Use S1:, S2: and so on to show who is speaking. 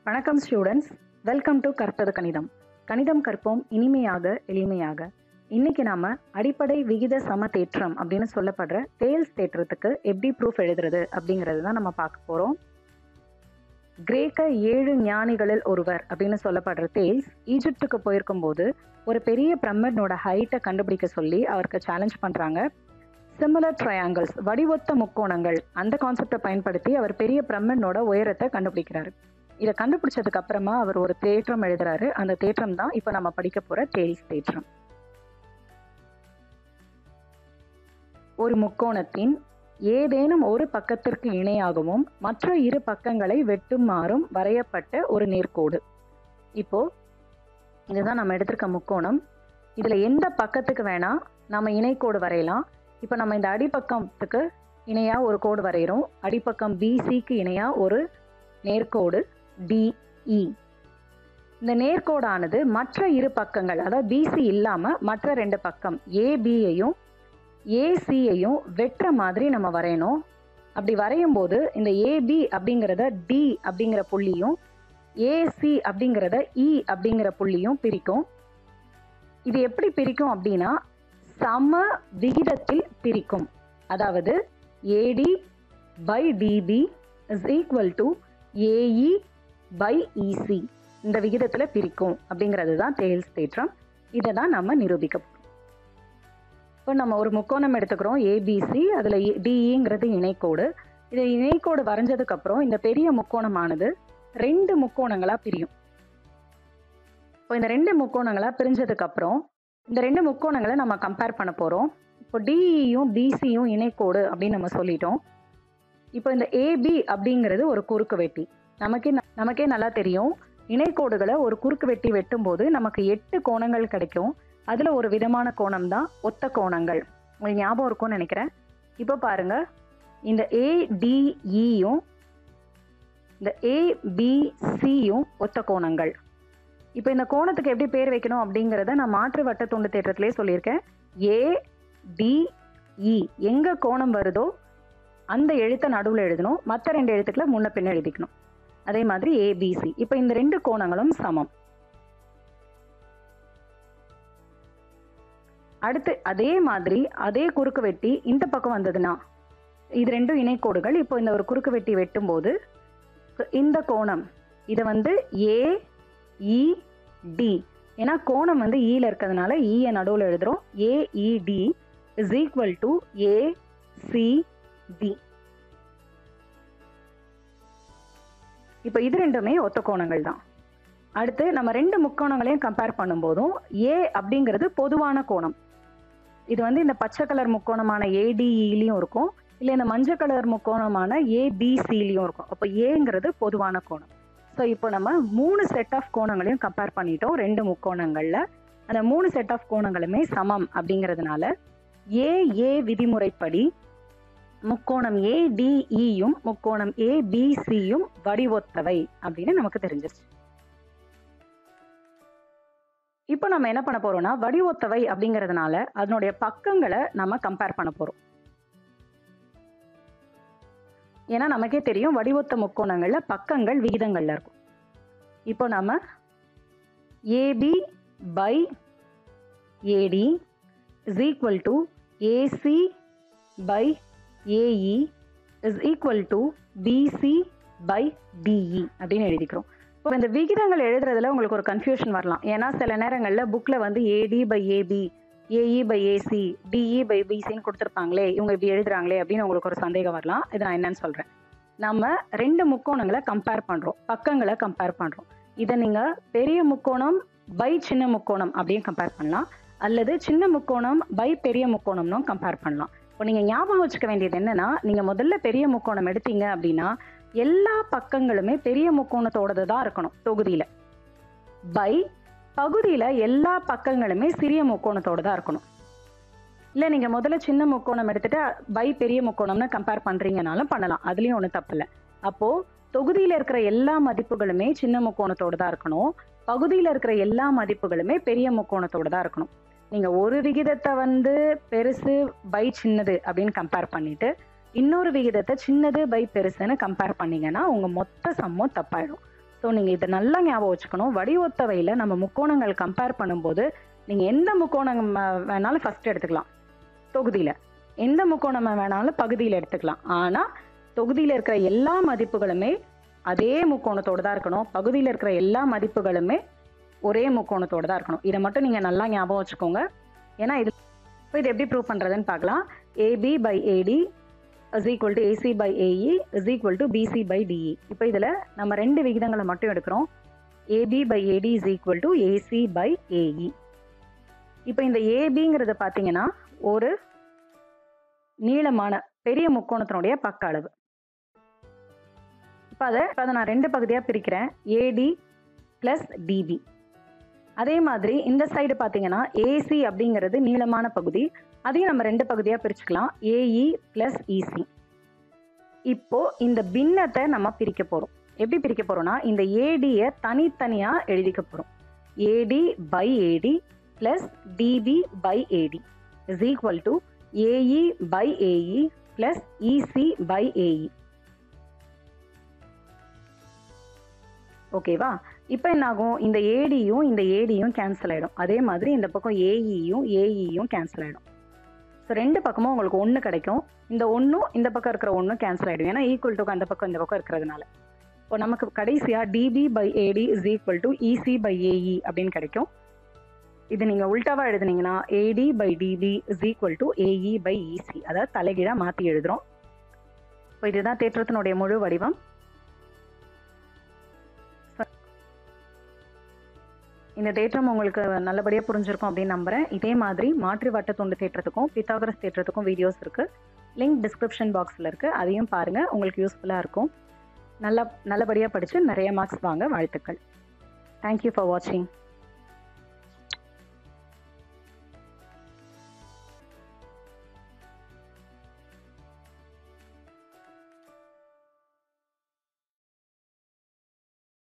S1: வணக்கம் students, welcome to கற்பது கணிதம். கணிதம் கற்போம் இனிமையாக எளிமையாக. இன்னைக்கு நாம அடிப்படை விகித சம தேற்றம் அப்படின்னு சொல்லப்படுற தேல்ஸ் தேற்றத்துக்கு எப்படி ப்ரூஃப் எழுதுறது அப்படிங்கிறது தான் நம்ம பார்க்க போறோம். கிரேக்க 7 ஞானிகளில் ஒருவர் அப்படின்னு சொல்லப்படுற தேல்ஸ் ஈஜிப்டுக்கு போயிருக்கும் போது ஒரு பெரிய பிரமிடனோட ஹைட்டை கண்டுபிடிக்க சொல்லி அவருக்கு சேலஞ்ச் பண்றாங்க. சிமிலர் ட்ரையாங்கிள்ஸ், வடிவொத்த முக்கோணங்கள், அந்த கான்செப்டை பயன்படுத்தி அவர் பெரிய பிரமிடனோட உயரத்தை கண்டுபிடிக்கிறாரு. இதை கண்டுபிடிச்சதுக்கு அப்புறமா அவர் ஒரு தேற்றம் எழுதுறாரு. அந்த தேற்றம் தான் இப்ப நம்ம படிக்க போற தேல்ஸ் தேற்றம். ஒரு முக்கோணத்தின் ஏதேனும் ஒரு பக்கத்திற்கு இணையாகவும் மற்ற இரு பக்கங்களை வெட்டுமாறும் வரையப்பட்ட ஒரு நேர்கோடு. இப்போ இதுதான் நம்ம எடுத்திருக்க முக்கோணம். இதுல எந்த பக்கத்துக்கு வேணா நம்ம இணைக்கோடு வரையலாம். இப்போ நம்ம இந்த அடிப்பக்கத்துக்கு இணையா ஒரு கோடு வரைகிறோம். அடிப்பக்கம் பிசிக்கு இணையா ஒரு நேர்கோடு டிஇ. இந்த நேர்கோடானது மற்ற இரு பக்கங்கள், அதாவது பிசி இல்லாம மற்ற ரெண்டு பக்கம் ஏபியையும் ஏசியையும் வெட்டுற மாதிரி நம்ம வரையணும். அப்படி வரையும் போது இந்த ஏபி அப்படிங்கிறத டி அப்படிங்கிற புள்ளியும் ஏசி அப்படிங்கிறத இ அப்படிங்கிற புள்ளியும் பிரிக்கும். இது எப்படி பிரிக்கும் அப்படின்னா சம விகிதத்தில் பிரிக்கும். அதாவது AD by DB is equal to AE by EC, இந்த விகிதத்தில் பிரிக்கும் அப்படிங்கிறது தான் தேல்ஸ் தேற்றம். இதை தான் நம்ம நிரூபிக்க போகிறோம். இப்போ நம்ம ஒரு முக்கோணம் எடுத்துக்கிறோம் ஏபிசி, அதில் டிஇங்கிறது இணைக்கோடு. இது இணைக்கோடு வரைஞ்சதுக்கு அப்புறம் இந்த பெரிய முக்கோணமானது 2 முக்கோணங்களாக பிரியும். இப்போ இந்த 2 முக்கோணங்களாக பிரிஞ்சதுக்கு அப்புறம் இந்த 2 முக்கோணங்களை நம்ம கம்பேர் பண்ண போகிறோம். இப்போ டிஇயும் பிசியும் இணைக்கோடு அப்படின்னு நம்ம சொல்லிட்டோம். இப்போ இந்த ஏபி அப்படிங்கிறது ஒரு குறுக்கு வெட்டி. நமக்கே நல்லா தெரியும், இணைக்கோடுகளை ஒரு குறுக்கு வெட்டி வெட்டும் போது நமக்கு 8 கோணங்கள் கிடைக்கும். அதில் ஒரு விதமான கோணம் தான் ஒத்த கோணங்கள். உங்களுக்கு ஞாபகம் இருக்கும்னு நினைக்கிறேன். இப்போ பாருங்க, இந்த ஏடிஇயும் இந்த ஏபிசியும் ஒத்த கோணங்கள். இப்போ இந்த கோணத்துக்கு எப்படி பேர் வைக்கணும் அப்படிங்கிறத நான் மாற்று வட்ட துண்டு தேற்றத்திலே சொல்லியிருக்கேன். ஏடிஇ எங்க கோணம் வருதோ அந்த எழுத்தை நடுவில் எழுதணும், மற்ற 2 எழுத்துக்களை முன்ன பின்ன எழுதிக்கணும். அதே மாதிரி ஏபிசி. இப்போ இந்த 2 கோணங்களும் சமம். அடுத்து அதே மாதிரி அதே குறுக்கு வெட்டி இந்த பக்கம் வந்ததுன்னா இது 2 இணைக்கோடுகள். இப்போ இந்த ஒரு குறுக்கு வெட்டி வெட்டும் போது இந்த கோணம் இதை ஏஇடி, ஏன்னா கோணம் ஈல இருக்கிறதுனால ஈயை நடுவில் எழுதுறோம். AED is equal to ACD. இப்போ இது 2மே ஒத்த கோணங்கள் தான். அடுத்து நம்ம 2 முக்கோணங்களையும் கம்பேர் பண்ணும்போதும் ஏ அப்படிங்கிறது பொதுவான கோணம். இது இந்த பச்சை கலர் முக்கோணமான ஏடிஇலையும் இருக்கும், இல்லை இந்த மஞ்சள் கலர் முக்கோணமான ஏபிசிலையும் இருக்கும். அப்போ ஏங்கிறது பொதுவான கோணம். ஸோ இப்போ நம்ம 3 செட் ஆஃப் கோணங்களையும் கம்பேர் பண்ணிட்டோம் 2 முக்கோணங்களில். அந்த 3 செட் ஆஃப் கோணங்களுமே சமம் அப்படிங்கிறதுனால ஏ விதிமுறைப்படி முக்கோணம் ஏடிஇயும் முக்கோணம் ஏபிசியும் வடிவொத்தவை அப்படின்னு நமக்கு தெரிஞ்சிருச்சு. இப்போ நம்ம என்ன பண்ண போறோம்னா, வடிவொத்தவை அப்படிங்கிறதுனால அதனுடைய பக்கங்களை நம்ம கம்பேர் பண்ண போறோம். ஏன்னா நமக்கே தெரியும் வடிவொத்த முக்கோணங்கள்ல பக்கங்கள் விகிதங்கள்ல இருக்கும். இப்போ நம்ம AB by AD is equal to AC by AE is equal to BC by DE அப்படின்னு எழுதிக்கிறோம். இப்போ இந்த விகிதங்கள் எழுதுறதுல உங்களுக்கு ஒரு கன்ஃபியூஷன் வரலாம். ஏன்னா சில நேரங்களில் புக்கில் AD by AB, AE by AC, DE by பிசின்னு கொடுத்துருப்பாங்களே, இவங்க இப்படி எழுதுறாங்களே அப்படின்னு உங்களுக்கு ஒரு சந்தேகம் வரலாம். இது நான் என்னன்னு சொல்கிறேன். நம்ம 2 முக்கோணங்களை கம்பேர் பண்ணுறோம், பக்கங்களை கம்பேர் பண்ணுறோம். இதை நீங்கள் பெரிய முக்கோணம் பை சின்ன முக்கோணம் அப்படின்னு கம்பேர் பண்ணலாம், அல்லது சின்ன முக்கோணம் பை பெரிய முக்கோணம்னும் கம்பேர் பண்ணலாம். இப்போ நீங்கள் ஞாபகம் வச்சுக்க வேண்டியது என்னன்னா, நீங்கள் முதல்ல பெரிய முக்கோணம் எடுத்தீங்க அப்படின்னா எல்லா பக்கங்களுமே பெரிய முக்கோணத்தோடது தான் இருக்கணும் தொகுதியில். பை பகுதியில் எல்லா பக்கங்களுமே சிறிய முக்கோணத்தோடு தான் இருக்கணும். இல்லை நீங்கள் முதல்ல சின்ன முக்கோணம் எடுத்துட்டு பை பெரிய முக்கோணம்னு கம்பேர் பண்ணுறீங்கனாலும் பண்ணலாம், அதுலேயும் ஒன்றும் தப்பில்லை. அப்போது தொகுதியில் இருக்கிற எல்லா மதிப்புகளுமே சின்ன முக்கோணத்தோடு தான் இருக்கணும், பகுதியில் இருக்கிற எல்லா மதிப்புகளுமே பெரிய முக்கோணத்தோடு தான் இருக்கணும். நீங்கள் ஒரு விகிதத்தை பெருசு பை சின்னது அப்படின்னு கம்பேர் பண்ணிட்டு இன்னொரு விகிதத்தை சின்னது பை பெருசுன்னு கம்பேர் பண்ணீங்கன்னா உங்கள் மொத்த சம்மும் தப்பாயிடும். ஸோ ஸோ நீங்கள் இதை நல்லா ஞாபகம் வச்சுக்கணும். வடிவொத்தவையில் நம்ம முக்கோணங்கள் கம்பேர் பண்ணும்போது நீங்கள் எந்த முக்கோணம் வேணாலும் ஃபஸ்ட்டு எடுத்துக்கலாம் தொகுதியில், எந்த முக்கோணம் வேணாலும் பகுதியில் எடுத்துக்கலாம். ஆனால் தொகுதியில் இருக்கிற எல்லா மதிப்புகளுமே அதே முக்கோணத்தோடு தான் இருக்கணும். பகுதியில் இருக்கிற எல்லா மதிப்புகளுமே ஒரே முக்கோணத்தோடு தான் இருக்கணும். இதை மட்டும் நீங்கள் நல்லா ஞாபகம் வச்சுக்கோங்க. ஏன்னா இது எப்படி ப்ரூவ் பண்ணுறதுன்னு பார்க்கலாம். AB by AD is equal to AC by AE is equal to BC by DE. இப்போ இதில் நம்ம ரெண்டு விகிதங்களை மட்டும் எடுக்கிறோம். AB by AD is equal to AC by AE. இப்போ இந்த ABங்கிறது பார்த்தீங்கன்னா ஒரு நீளமான பெரிய முக்கோணத்தினுடைய பக்க அளவு. இப்போ அதை நான் ரெண்டு பகுதியாக பிரிக்கிறேன், AD ப்ளஸ் DB. அதே மாதிரி இந்த சைடு பார்த்தீங்கன்னா AC அப்படிங்கிறது நீளமான பகுதி, அதையும் நம்ம ரெண்டு பகுதியாக பிரிச்சுக்கலாம், AE ப்ளஸ் EC. இப்போ இந்த பின்னத்தை நம்ம பிரிக்க போகிறோம். எப்படி பிரிக்க போகிறோம்னா இந்த ஏடியை தனித்தனியாக எழுதிக்க போகிறோம். AD by AD plus DB by AD is equal to AE by AE plus EC by AE. ஓகேவா? இப்போ என்ன ஆகும், இந்த ஏடியும் கேன்சல் ஆகிடும். அதே மாதிரி இந்த பக்கம் ஏஇயும் கேன்சல் ஆகிடும். ஸோ ரெண்டு பக்கமும் உங்களுக்கு ஒன்று கிடைக்கும். இந்த ஒன்றும் இந்த பக்கம் இருக்கிற ஒன்றும் கேன்சல் ஆகிடும், ஏன்னா ஈக்குவல் டு அந்த பக்கம் இந்த பக்கம் இருக்கிறதுனால. இப்போ நமக்கு கடைசியாக DB by AD is equal to EC by AE அப்படின்னு கிடைக்கும். இது நீங்கள் உல்டாவாக எழுதுனீங்கன்னா AD by DB is equal to AE by EC, அதாவது தலைகீழாக மாற்றி எழுதுகிறோம். இப்போ இதுதான் தேற்றத்தினுடைய முழு வடிவம். இந்த தேற்றம் உங்களுக்கு நல்லபடியாக புரிஞ்சிருக்கும் அப்படின்னு நம்புகிறேன். இதே மாதிரி மாற்று வட்டத்துண்டு தேற்றத்துக்கும் பித்தாகரஸ் தேற்றத்துக்கும் வீடியோஸ் இருக்குது, லிங்க் டிஸ்கிரிப்ஷன் பாக்ஸில் இருக்குது, அதையும் பாருங்கள், உங்களுக்கு யூஸ்ஃபுல்லாக இருக்கும். நல்லபடியாக படித்து நிறைய மார்க்ஸ் வாங்க வாழ்த்துக்கள். தேங்க்யூ ஃபார் வாட்சிங்.